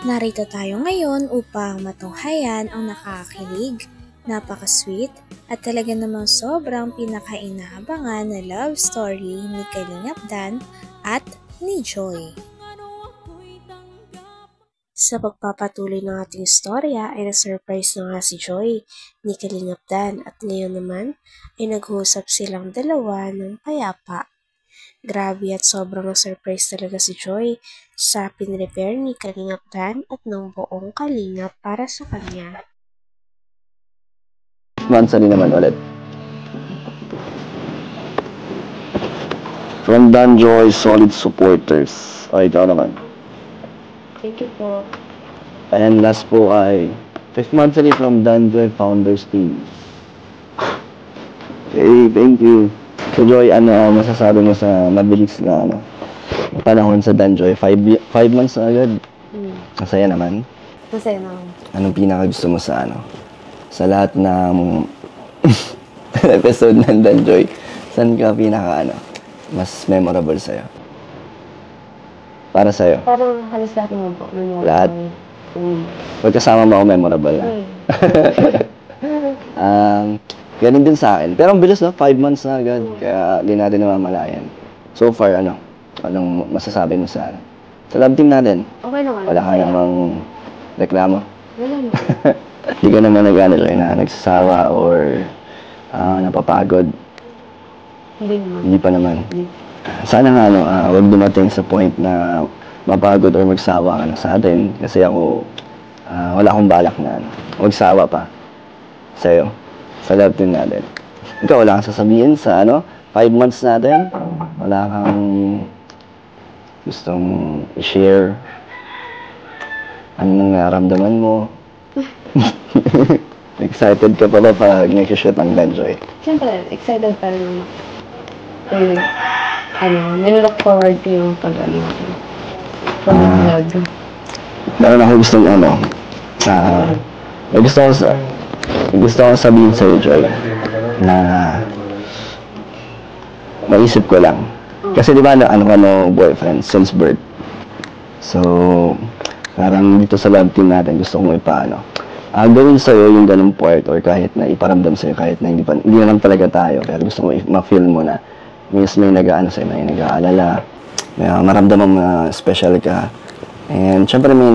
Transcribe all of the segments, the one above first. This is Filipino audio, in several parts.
Narito tayo ngayon upang matunghayan ang nakakakilig, napaka-sweet, at talaga namang sobrang pinaka-inaabangan na love story ni Kalingap Dan at ni Joy. Sa pagpapatuloy ng ating istorya ay na-surprise na nga si Joy ni Kalingap Dan at ngayon naman ay nag-uusap silang dalawa ng payapa. Grabe at sobrang na-surprise talaga si Joy sa pinrepare ni Kalingap Dan at ng buong Kalingap para sa kanya. Mansali naman ulit. From Dan Joy, solid supporters. O, ikaw naman. Thank you po. And last po ay 5th monthly from Dan Joy Founders Team. Okay, thank you. So Joy, ano masasabi mo sa mabilis na panahon sa Dan Joy? 5 months na agad. Masaya naman. Masaya naman. Anong pinaka gusto mo sa sa lahat ng episode ng Dan Joy? Saan ka pinaka mas memorable sa'yo? Para sa'yo? Parang halos lahat naman po. Lahat? Pag kasama mo ako, memorable na. Ganun din sa akin. Pero ang bilis 5 months na agad. Kaya di natin namamalayan. So far, anong masasabi mo sa love team natin? Okay naman. Wala ka namang reklamo? Wala naman. Hindi ka naman nagsasawa or napapagod? Hindi naman. Hindi pa naman. Sana nga wag dumating sa point na mapagod or magsawa ka na sa atin. Kasi ako, wala akong balak na magsawa pa sa'yo. Sa love team natin. Ikaw, wala kang sasabihin sa 5 months natin? Wala kang gustong i-share? Anong naramdaman mo? Excited ka pa ba pag nag-shoot ang Dan Joy? Siyempre, excited pa rin naman. Nilook forward ko yung pag-vlog. Meron ako gustong gusto ko sabihin sa'yo, Joy, na maisip ko lang. Kasi di ba boyfriend since birth. So, parang dito sa love team natin, gusto kong gawin sa'yo yung ganung part or kahit na iparamdam sa'yo, kahit na hindi na lang talaga tayo. Pero gusto ko ma-feel mo na may sa'yo, may nag-aalala, may maramdaman mo na special ka. And syempre may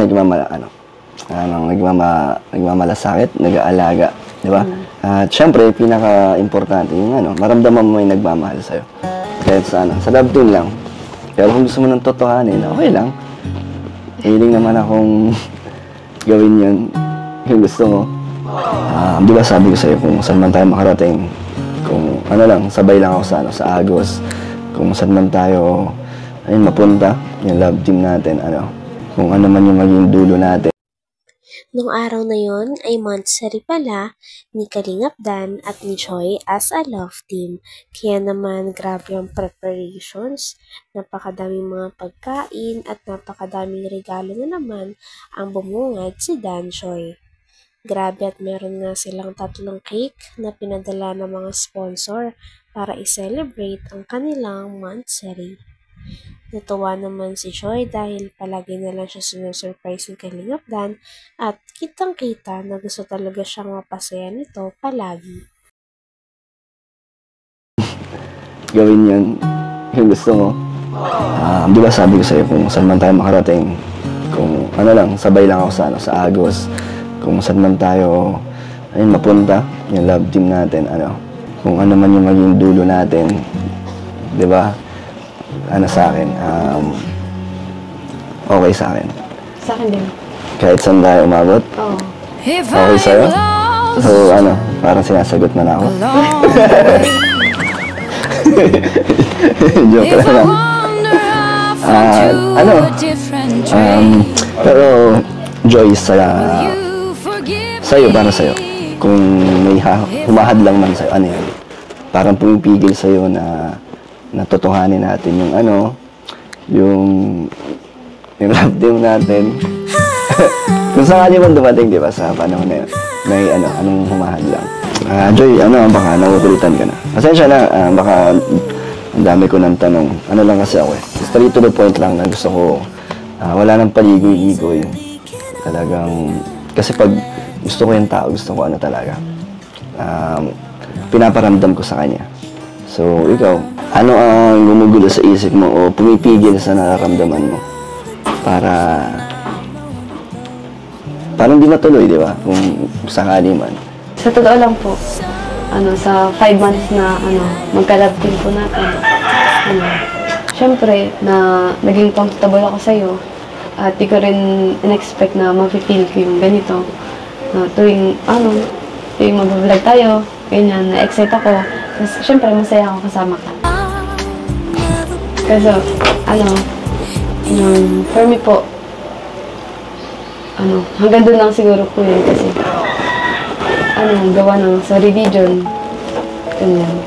nagmamalasakit, nag-aalaga, di ba? At syempre, pinaka-importante yung maramdaman mo may nagmamahal sa'yo. Kahit sa love team lang. Pero kung gusto mo ng totohanin, okay lang. Hiling naman akong gawin yun. Yung gusto mo. Di ba sabi ko sa'yo kung saan man tayo makarating, kung sabay lang ako sa Agos, kung saan man tayo mapunta, yung love team natin, kung ano man yung maging dulo natin. Nung araw na yon ay monthsary pala ni Kalingap Dan at ni Joy as a love team. Kaya naman grabe ang preparations, napakadaming mga pagkain at napakadaming regalo na naman ang bumungad si Dan Joy. Grabe at meron nga silang 3 cake na pinadala ng mga sponsor para i-celebrate ang kanilang monthsary. Natuwa naman si Joy dahil palagi na lang siya sinusurprise ni Kalingap Dan at kitang-kita na gusto talaga siyang mapasaya nito palagi. Gawin yun yung gusto mo. Di ba sabi ko sa'yo kung saan man tayo makarating, kung sabay lang ako sa Agos, kung saan man tayo mapunta, yung love team natin, kung ano man yung maging dulo natin, di ba? Sa akin, okay sa akin. Sa akin din. Kahit saan tayo umabot? Oo. Okay sa'yo? So, parang sinasagot na ako. Joke lang. Pero, Joy, sa'yo, para sa'yo, kung may humahad lang man sa'yo, parang pumipigil sa'yo na totohanin natin yung love team natin. Kung sakali man dumating, di ba, sa panahon na yun, may anong humahad lang. Joy, baka nakukulitan ka na. Pasensya na, baka ang dami ko ng tanong. Lang kasi ako straight to the point lang na gusto ko Wala nang paligoy-ligoy. Talagang, kasi pag gusto ko yung tao, gusto ko ano talaga. Pinaparamdam ko sa kanya. So, ikaw, ano ang gumugulo sa isip mo o pumipigil sa nararamdaman mo para parang di matuloy, di ba? Kung sakali man. Sa totoo lang po, sa 5 months na, magka-love team po natin, syempre, na naging comfortable ako sa'yo, at di ko rin in-expect na ma-feel ko yung ganito. Tuwing mag-vlog tayo, ganyan, na-excite ako. Tapos, syempre, masaya ako kasama ka. Kaso, for me po, hanggang doon lang siguro po yun kasi, gawa ng sa religion, ganyan.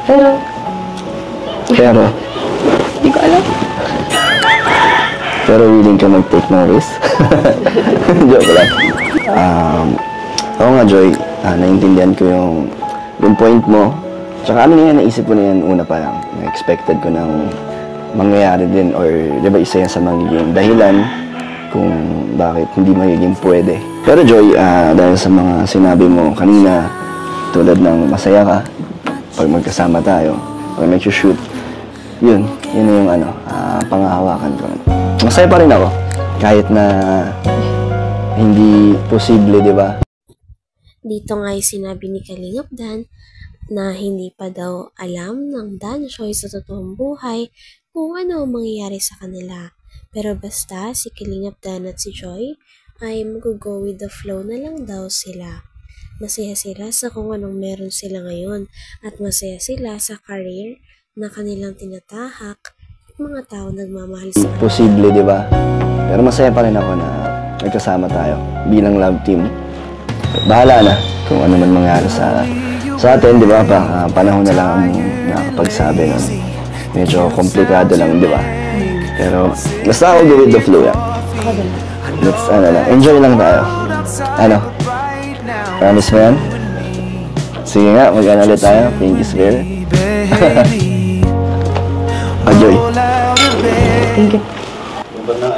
Pero, hindi ko alam. Pero willing ka mag-take ng risk? Joke lang. Oo nga, Joy, naiintindihan ko yung point mo. Tsaka naisip ko na yan una pa lang. Expected ko nang mangyayari din or di ba isa yan sa magiging dahilan kung bakit hindi magiging pwede. Pero Joy, dahil sa mga sinabi mo kanina, tulad ng masaya ka pag magkasama tayo, pag nag-shoot, yun yung panghahawakan ko. Masaya pa rin ako, kahit na hindi posible, di ba? Dito nga ay sinabi ni Kalingap Dan na hindi pa daw alam ng Danshoy sa totoong buhay kung ano ang mangyayari sa kanila. Pero basta si Kalingap Dan at si Joy ay mag-go with the flow na lang daw sila. Masaya sila sa kung anong meron sila ngayon at masaya sila sa career na kanilang tinatahak at mga tao nagmamahal sa kanila. Posible, di ba? Pero masaya pa rin ako na nagkasama tayo bilang love team. Bahala na kung ano man mangyari sa atin, di ba? Panahon na lang ang nakakapagsabi nun. Medyo komplikado lang, di ba? Pero basta ako go with the flow yan. Let's, enjoy lang tayo. Promise mo yan? Sige nga, mag-ano ulit tayo. Thank you, Sphere. Joy. Thank you.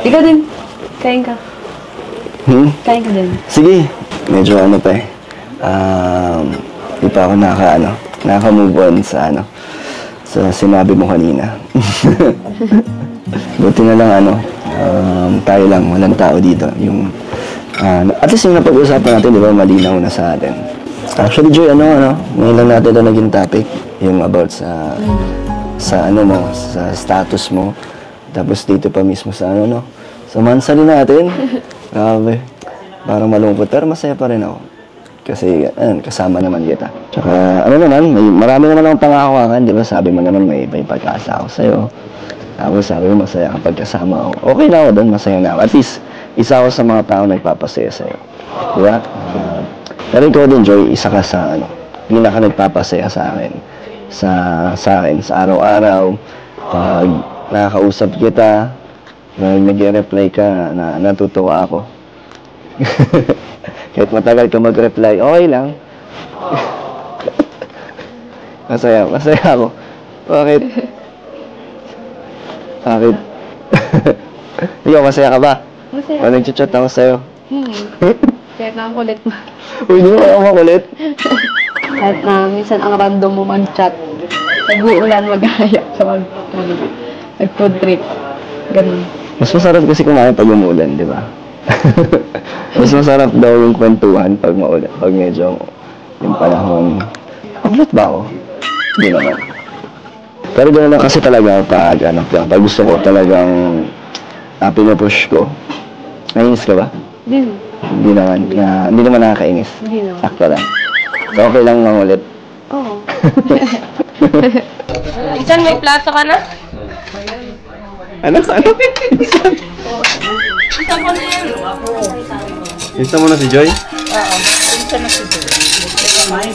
Ikaw din. Kain ka. Kain ka din. Sige. Medyo pa eh. Di pa ako naka-move on sa sinabi mo kanina. Buti na lang tayo lang, walang tao dito. At least yung napag-usapan natin, di ba, malinaw na sa atin. Actually, Joy, ngayon lang natin ito naging topic. Yung about sa status mo. Tapos dito pa mismo sa sa mansali natin. Grabe. Parang malungkot, pero masaya pa rin ako. Kasi, kasama naman kita. Tsaka, marami naman akong pangakawakan, di ba? Sabi mo naman, may pagkasa ako sa'yo. Tapos sabi mo, masaya kapag kasama ako. Okay na ako doon, masaya na ako. At least, isa ako sa mga tao nagpapasaya sa'yo. Di ba? Pero ikaw din, Joy, isa ka sa, pinaka nagpapasaya sa akin. Sa akin, sa araw-araw. Pag nakakausap kita, nag-reply ka, natutuwa ako. Kahit matagal ka mag-reply, okay lang. Masaya ako. Bakit? Ikaw, masaya ka ba? Masaya. Pag nag-chat ako sa'yo. Kahit na ang kulit mo. Uy, di mo ako makulit. Kahit na minsan ang random mo mag-chat. Nag-uulan, mag-aya sa mag-food trip. Ganun. Mas masarap kasi kumain pag umulan, di ba? Mas masarap daw yung kwentuhan pag maulan. Pag medyo yung panahon. Ulat ba ako? Hindi naman. Pero gano'n lang kasi talaga pag gusto ko talagang pinupush ko. Nainis ka ba? Hindi. Hindi naman nakakainis. Hindi naman. Sakto lang. So, okay lang mangulit. Oo. Minsan may plato ka na? Ano? Insta mo na si Joy? Oo. Pinsan na si Joy.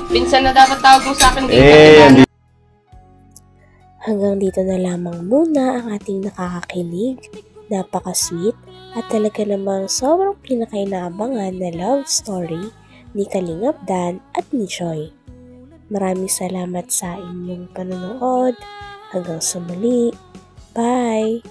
Pinsan na dapat tawag mo sa akin dito. Hanggang dito na lamang muna ang ating nakakakilig, napaka-sweet, at talaga namang sobrang pinakainaabangan na love story ni Kalingap Dan at ni Joy. Maraming salamat sa inyong panonood. Hanggang sa muli. Bye!